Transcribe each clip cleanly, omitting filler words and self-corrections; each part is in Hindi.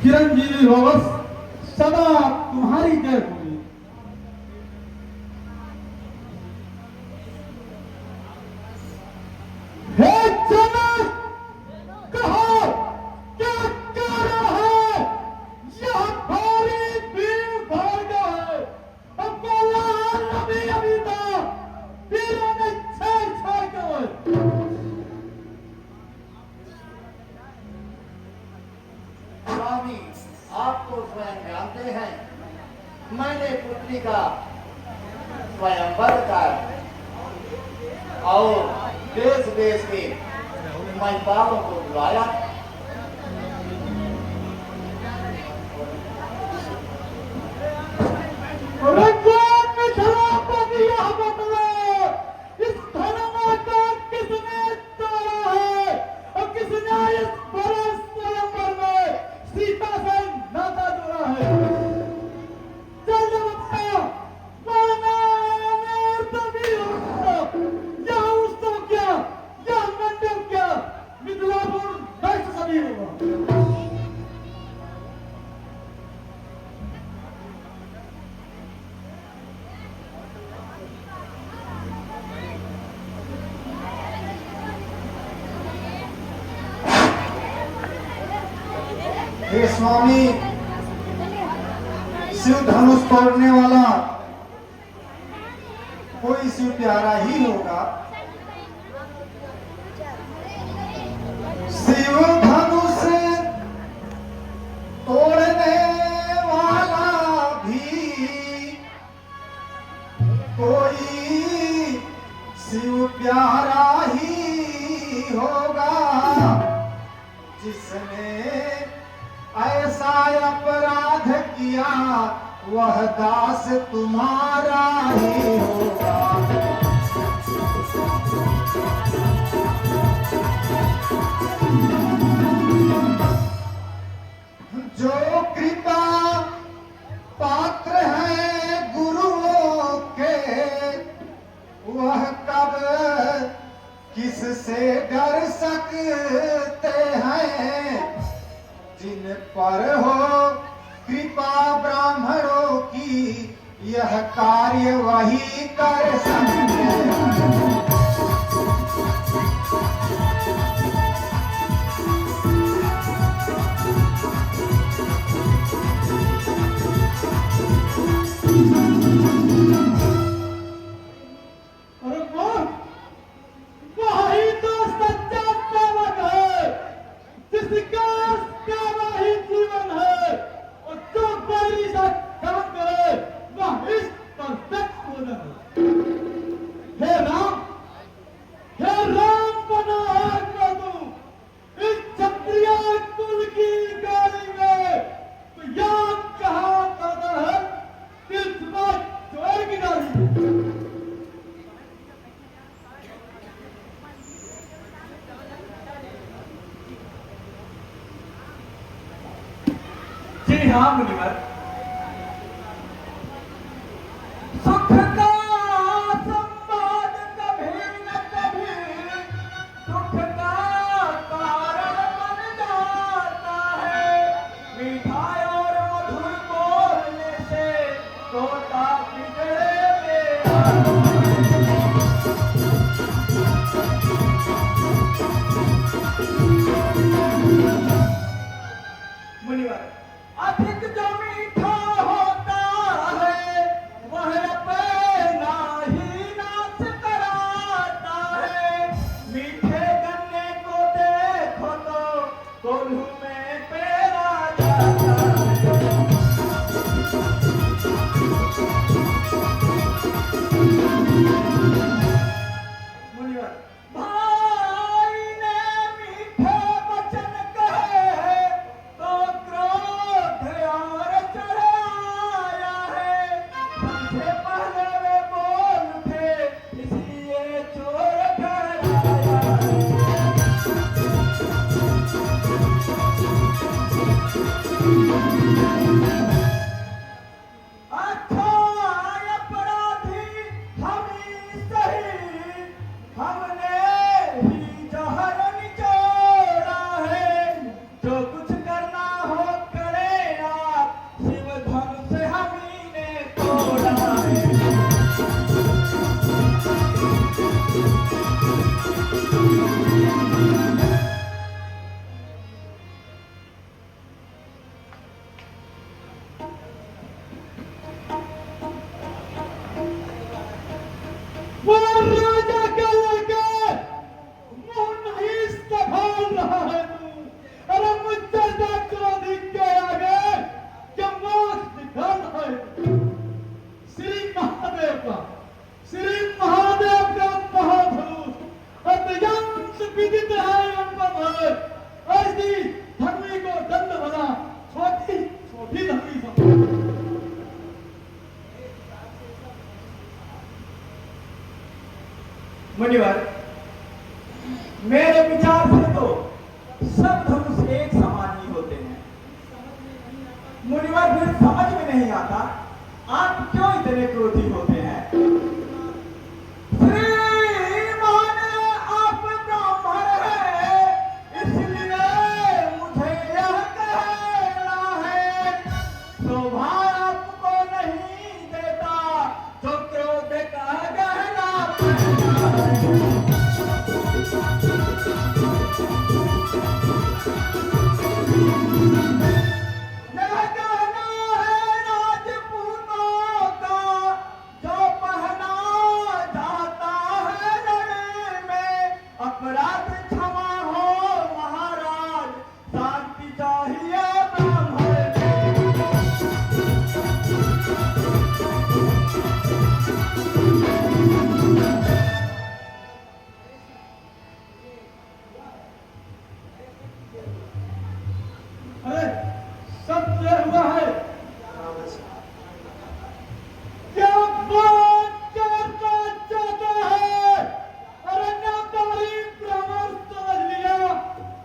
चिरंजीवी भवस सदा तुम्हारी जय होगी। हे जनक, कहो क्या कारण है? यह भारी भीड़ भर गया है। अब कोलाहल अभी था, वीरों ने छेड़छाड़ कर। स्वामी, आप तो स्वयं जानते हैं मैंने पुत्री का स्वयंवर कर और देश देश के महिपालों को बुलाया। इस धर्म को किसने तोड़ा है और किसने इस बड़े स्वयंवर में सीता से नाता जोड़ा है? चलो बच्चा, बोलना तभी होगा। यह उत्सव क्या, यह मंडप क्या, मिथिलापुर नष्ट सभी होगा। हे स्वामी, शिव धनुष तोड़ने वाला कोई शिव प्यारा ही होगा। शिव धनुष तोड़ने वाला भी कोई शिव प्यारा ही होगा, जिसने ऐसा अपराध किया वह दास तुम्हारा ही होगा। जो कृपा पात्र है गुरुओं के, वह कब किससे डर सकते हैं? जिन पर हो कृपा ब्राह्मणों की, यह कार्य वही कर सकते हैं। हाँ मुनिवर, सुख का संवाद कभी न कभी दुख का कारण बन जाता है। मिठाई और मधुर बोलने से तोता बिगड़े मेरा। मुनिवर, अधिक जो मीठा होता है वह अपना ही नाश कराता है। मीठे गन्ने को देखो तो कोल्हू में पेरा जाता है। मुनिवर, भाई ने मीठे वचन कहे तो क्रोध और सब धनुष एक समान ही होते हैं। मुनिवर फिर समझ में नहीं आता आप क्यों इतने क्रोधी होते हैं। श्रीमान आप ब्राह्मण हैं, इसलिए मुझे यह कहना है, शोभा आपको नहीं देता जो क्रोध का गहना पहना है। अपराध क्षमा हो महाराज, शांति चाहिए ब्राह्मण अरे सत्य हुआ है क्या बात करना चाहता है। अरे नादारी ब्राह्मण समझ लिया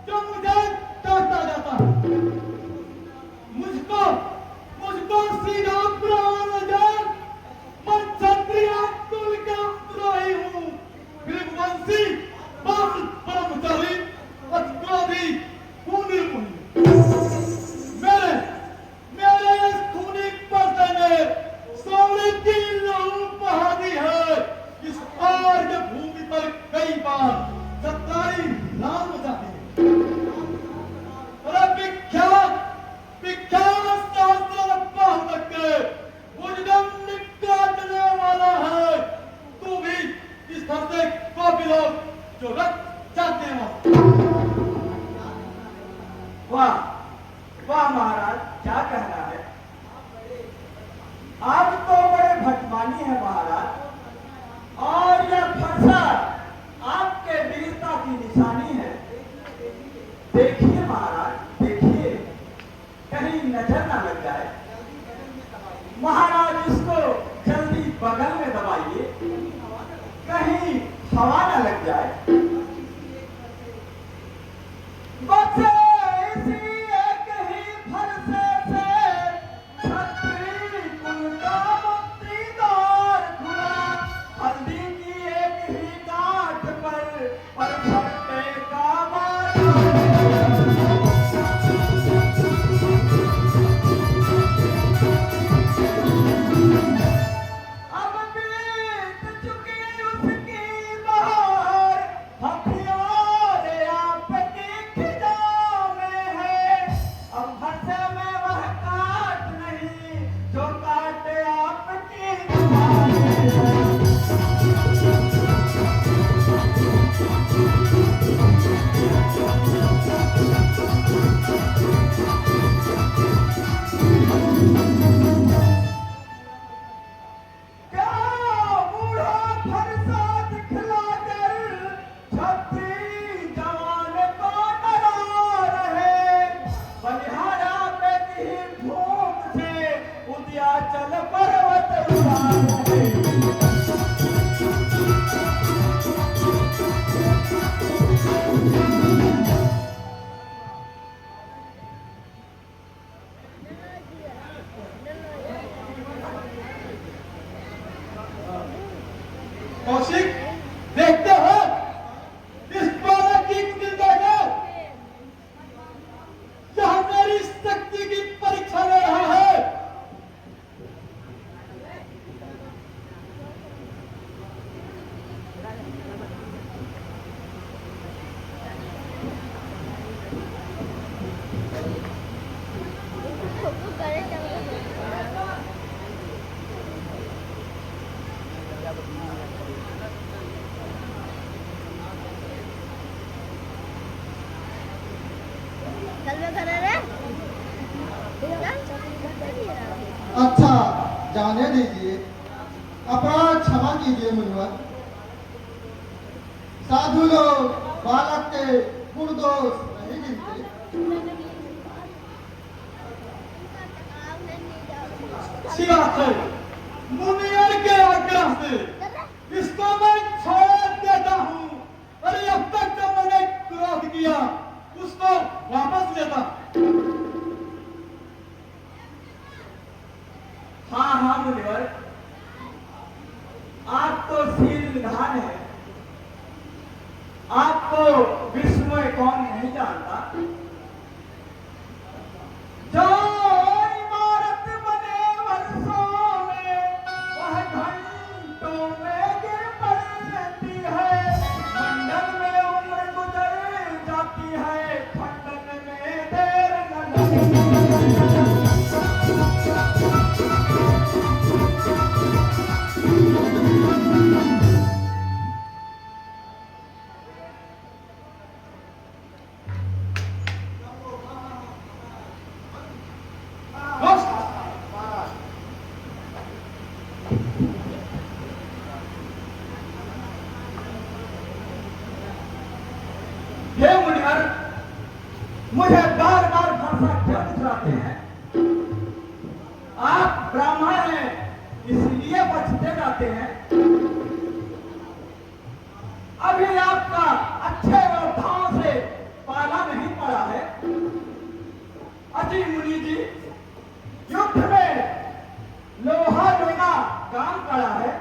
जो मुझे कहता जाता है। मुझको सीधा ब्राह्मण जान, मैं क्षत्रिय कुल का द्रोही हूँ, भृगुवंशी ब्रह्मचारी अतिक्रोधी खूनी मुनि। मेरे इस खूनी पर्दे में सोने की लहू बहा दी है। इस आर्य भूमि पर कई बार सत्ताई लाल जाती है। अरे विख्यात शास्त्र तक के उद्गम निकालने वाला है। तू भी इस घर से काफी लोग जो रक्त चाहते हो। वाह वाह महाराज, क्या कहना है। आप तो बड़े भटमानी है महाराज, और यह फरसा आपके वीरता की निशानी है। देखिए महाराज, देखिए कहीं नजर ना लग जाए। महाराज इसको जल्दी बगल में दबाइए, कहीं हवा ना लग जाए। बच्चे इसी एक ही फरसे से छत्री कुल का मुक्तिदार हुआ। हल्दी की एक ही गांठ पर छट्टे का मारा। अब बीत चुकी उसकी बहार, हथियार आपकी खिजा में है। अब फंसे में वह काट नहीं जो काटे आपकी दीवार में। क्या बूढ़ा फरसा दिखलाकर छत्री जवान को डरा रहे। बलिहारा पे की धूप से उदयाचल पर्वत उड़ा रहे। कौशिक, देखते हो इस बालक की कुटिल देखो, यह मेरी शक्ति की परीक्षा ले रहा है। अच्छा, जाने दीजिए, अपराध क्षमा कीजिए मुनिवर। साधु लोग बालक के गुण दोष नहीं गिनते। बात है, मुनियर के आग्रह से इसको मैं छोड़ देता हूँ। अरे अब तक जब मैंने क्रोध किया उसको मुनिवर, आप तो शील निधान है, आपको विश्व में कौन नहीं जानता। जो इमारत बने वर्षों में वह घंटों में गिर पड़ती है, मंडल में उम्र गुजर जाती है, खंडन में देर न लगती। हे मुनिवर, मुझे बार बार भरोसा क्यों दिखलाते हैं? आप ब्राह्मण हैं, इसलिए बचते जाते हैं। अभी आपका अच्छे योद्धाओं से पाला नहीं पड़ा है। अजी मुनि जी, युद्ध में लोहा लोना काम पड़ा है।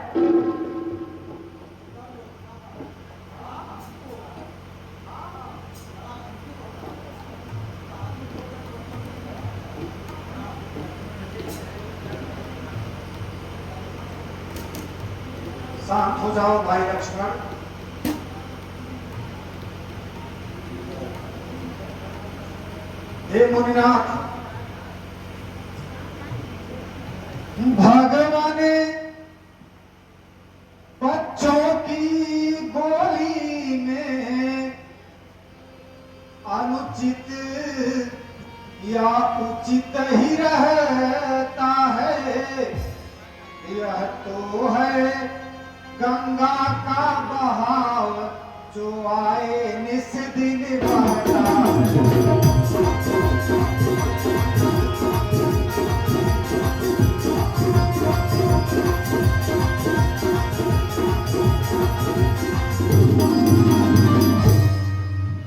शांत हो जाओ भाई लक्ष्मण। हे मुनिनाथ, भगवान बच्चों की गोली में अनुचित या उचित ही रहता है। यह तो है गंगा का बहाव जो आए निस दिन बहता है।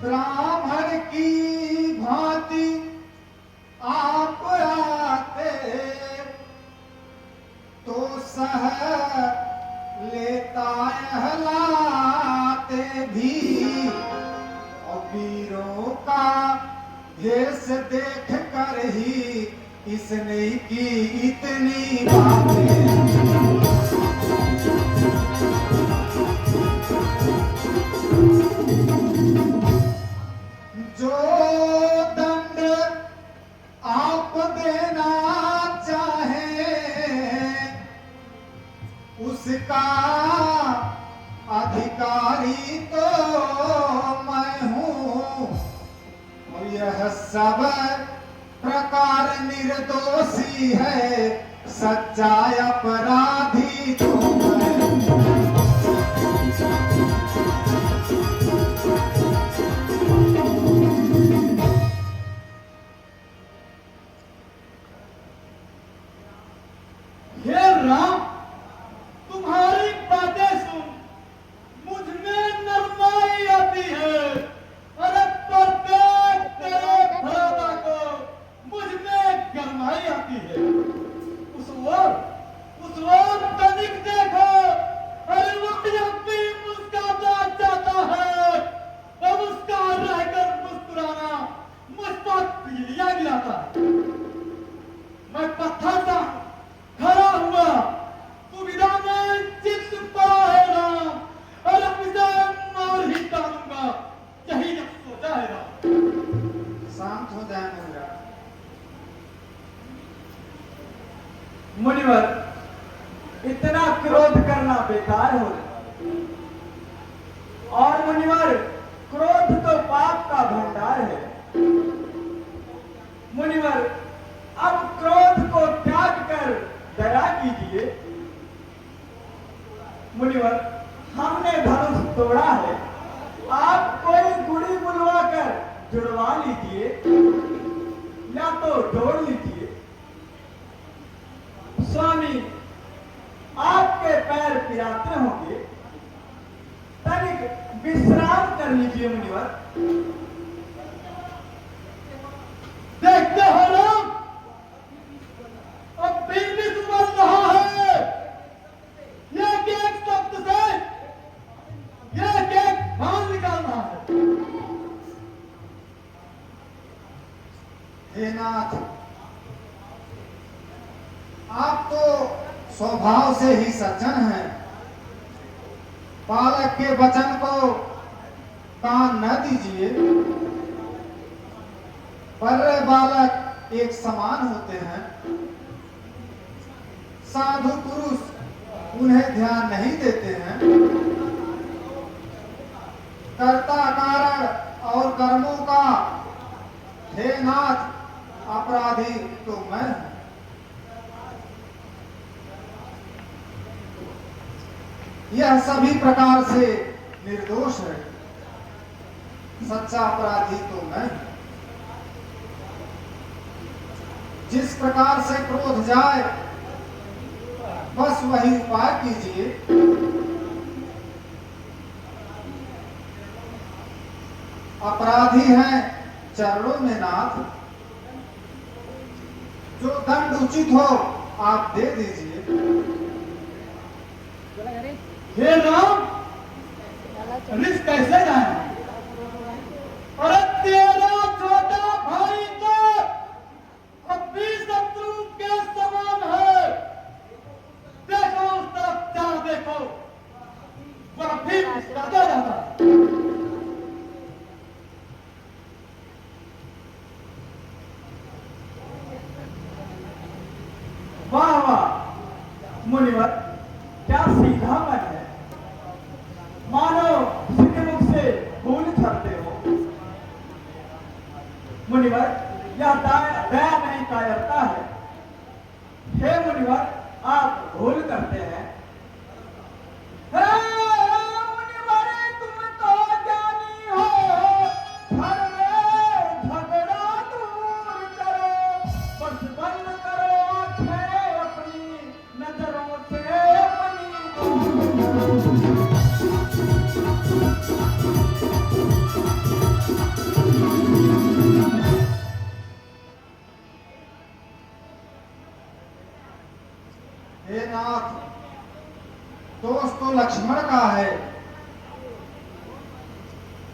ब्राह्मण की भांति आप आते तो सह लेता हलाते भी, और वीरों का भेष देख कर ही इसने की इतनी बातें। जो दंड आप देना चाहे उसका अधिकारी तो मैं हूँ, और यह सब प्रकार निर्दोषी है, सच्चा अपराधी तो मैं। हे राम, तुम्हारी बातें सुन मुझ में नरमाई आती है। अरे प्रत्येक तेरे भ्राता को मुझ में गरमाई आती है। उस ओर तनिक देखो, अरे वो जब भी मुस्कुराता जाता है, अब उसका रहकर मुस्कुराना मुझ पर पीलियां गिराता है। मैं पत्थर सा खड़ा हुआ, सुविधा में चित पड़ा है राम, और अब इसे मार ही डालूंगा, यही जब सोचा है राम। शांत हो जाए मुनिवर। मुनिवर, इतना क्रोध करना बेकार हो रहा। और मुनिवर, क्रोध तो पाप का भंडार है। मुनिवर, अब क्रोध को त्याग कर दया कीजिए। मुनिवर, हमने धनुष तोड़ा है, आप कोई गुड़ी बुलवा कर जुड़वा लीजिए, या तो जोड़ लीजिए। स्वामी, आपके पैर पिराते होंगे, तनिक विश्राम कर लीजिए। मुनिवर, देखते हो लोग, अब बिजली उमड़ रहा है। हे नाथ, आप तो स्वभाव से ही सज्जन हैं। बालक के वचन को कान न दीजिए। पर बालक एक समान होते हैं। साधु पुरुष उन्हें ध्यान नहीं देते हैं। कर्ता कारण और कर्मों का हे नाथ अपराधी तो मैं हूं। यह सभी प्रकार से निर्दोष है। सच्चा अपराधी तो मैं हूं। जिस प्रकार से क्रोध जाए बस वही उपाय कीजिए। अपराधी हैं चरणों में नाथ, जो दंड उचित हो आप दे दीजिए। हे राम, रिश्त कैसे जाए? अरे तेरा छोटा भाई तो अब भी शत्रु के समान है। देखो उस तरफ जा, देखो वह भी जाता जाता। वाह वाह मुनिवर, क्या सीधा मन है। मानो किसी मुख से फूल झरते हो। मुनिवर, यह दया नहीं कायरता है। हे मुनिवर, आप भूल करते हैं। हे मुनिवर, तुम तो ज्ञानी हो। घर में झगड़ा दूर करो, बस बंद करो आंखें अपनी नजरों से अपनी। हे नाथ, दोष तो लक्ष्मण का है।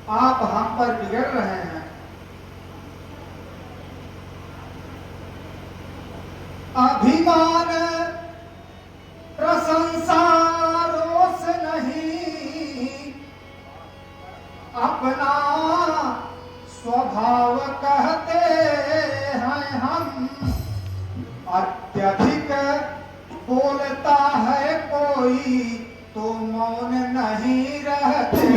आप हम पर बिगड़ रहे हैं। अभिमान प्रशंसा रोष नहीं, अपना स्वभाव कहते हैं हम। अत्यधिक बोलता है कोई तो मौन नहीं रहते।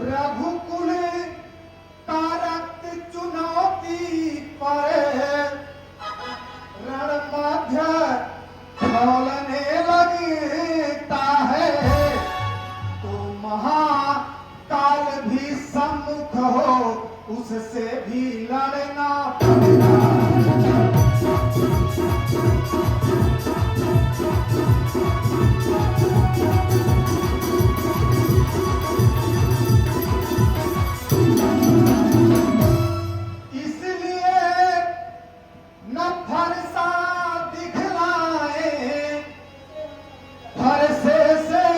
रघुकुल का रक्त चुनौती पर रण मध्य खौलने लगता है। तो महाकाल भी सम्मुख हो, उससे भी लड़ना पड़ेगा। इसलिए न फरसा दिखलाए, फरसे से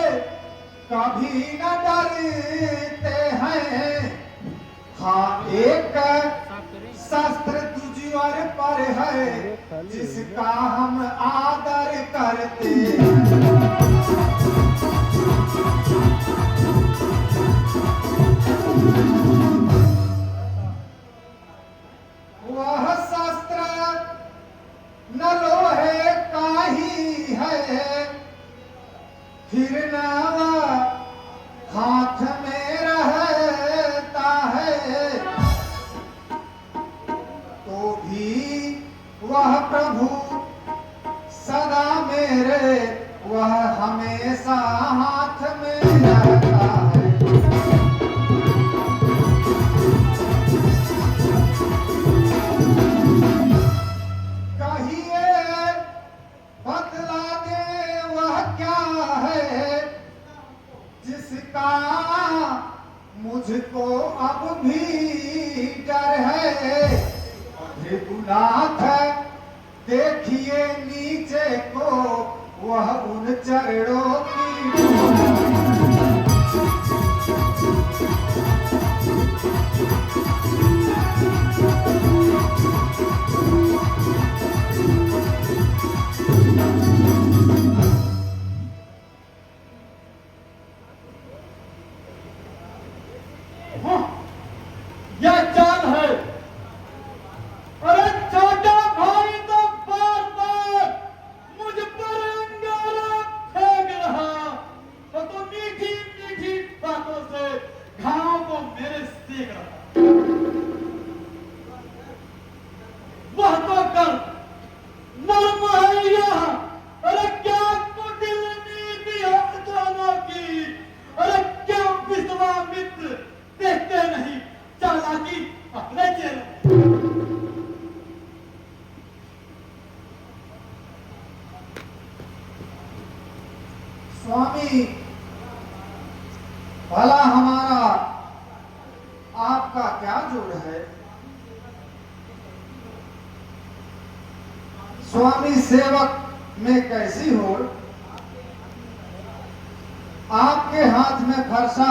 कभी न डरते हैं। हाँ, एक शस्त्र तुझवर पर है, जिसका हम आदर करते हैं। वह शस्त्र न लोहे का ही है, फिर न वह हाथ में रहता है। तो भी वह प्रभु सदा मेरे, वह हमेशा हाथ में रहता है। कहिए बतला दे वह क्या है, जिसका मुझको अब भी डर है। भृगुनाथ देखिए नीचे को, वह उन चरणों की स्वामी, भला हमारा आपका क्या जोड़ है? स्वामी सेवक में कैसी हो? आपके हाथ में फरसा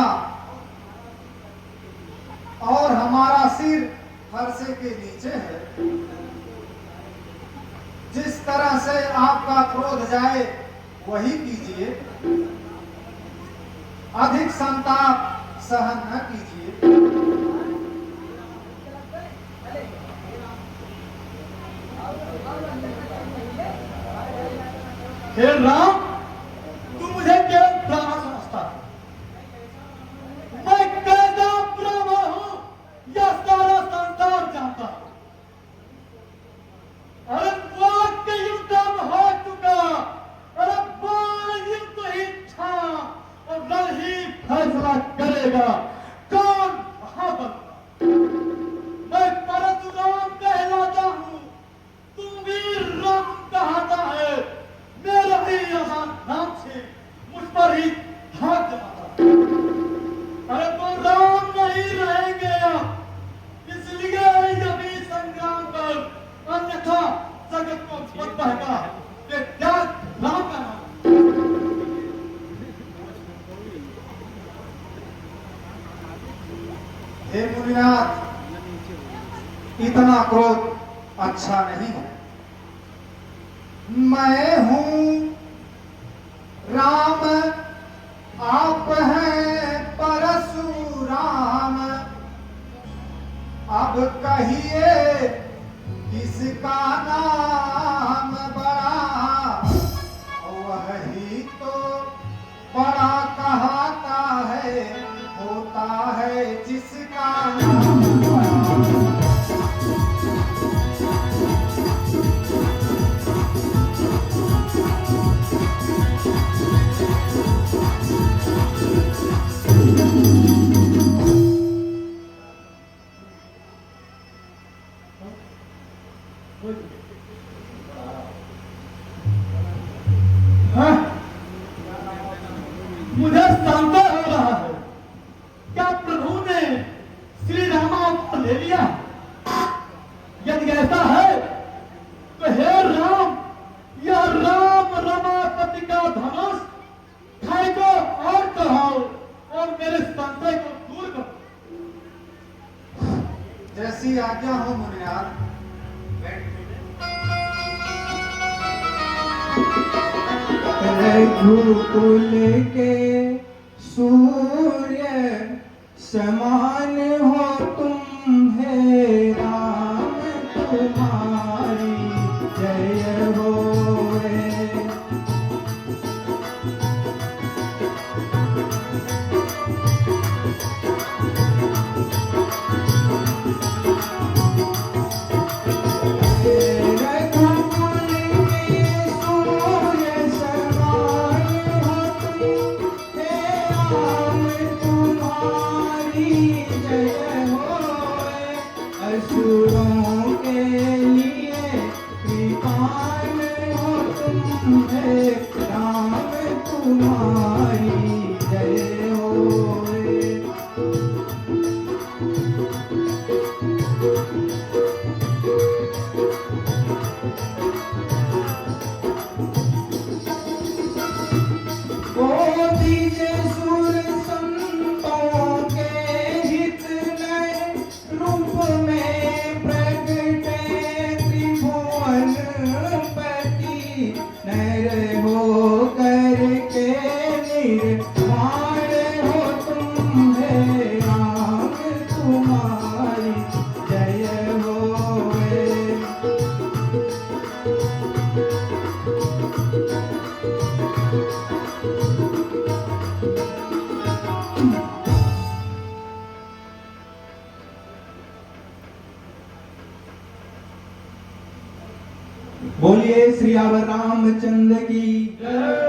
और हमारा सिर फरसे के नीचे है। जिस तरह से आपका क्रोध जाए वही कीजिए, अधिक संताप सहन न कीजिए। हे राम, तू मुझे केवल ब्राह्मण समझता है। मैं कैसा ब्राह्मण हूं यह सारा संसार जानता हूं। अरे वाक्य युद्ध हो चुका, अरे बाण युद्ध ही था और रण ही फैसला करेगा कौन महाबल। मैं परशुराम कहलाता हूं, तू भी राम कहता है। मेरा ही आसान नाम से मुझ पर ही हाथ जमाता। अरे तो राम नहीं रहेंगे अब, इसलिए यही संग्राम कर, अन्यथा जगत को मत बहका कि क्या राम का नाम। हे मुनिनाथ, इतना क्रोध अच्छा नहीं है। मैं हूं राम, आप हैं परशुराम। अब कहिए किसका नाम बड़ा? वही तो बड़ा कहता है, होता है जिसका नाम बड़ा। हाँ? मुझे संदेह हो रहा है, क्या प्रभु ने श्री रामा को ले लिया? यदि ऐसा है तो हे राम, यह राम रमापति का धनुष फेंको और चढ़ाओ और मेरे संशय को दूर करो। जैसी आज्ञा हो मुनिनाथ। रघुकुल के सूर्य समान हो तुम, हे राम तुम्हारी जय होए। असुरों के लिए कृपाण हो तुम, हे राम तुम्हारी जय होए। ओ दीजे सुर संतों के हित नए रूप में प्रगटे त्रिभुवन पति। नर हो करके निर्वाण हो तुम, हे राम तुम्हारी जय होए। बोलिए श्री रामचंद्र की जय।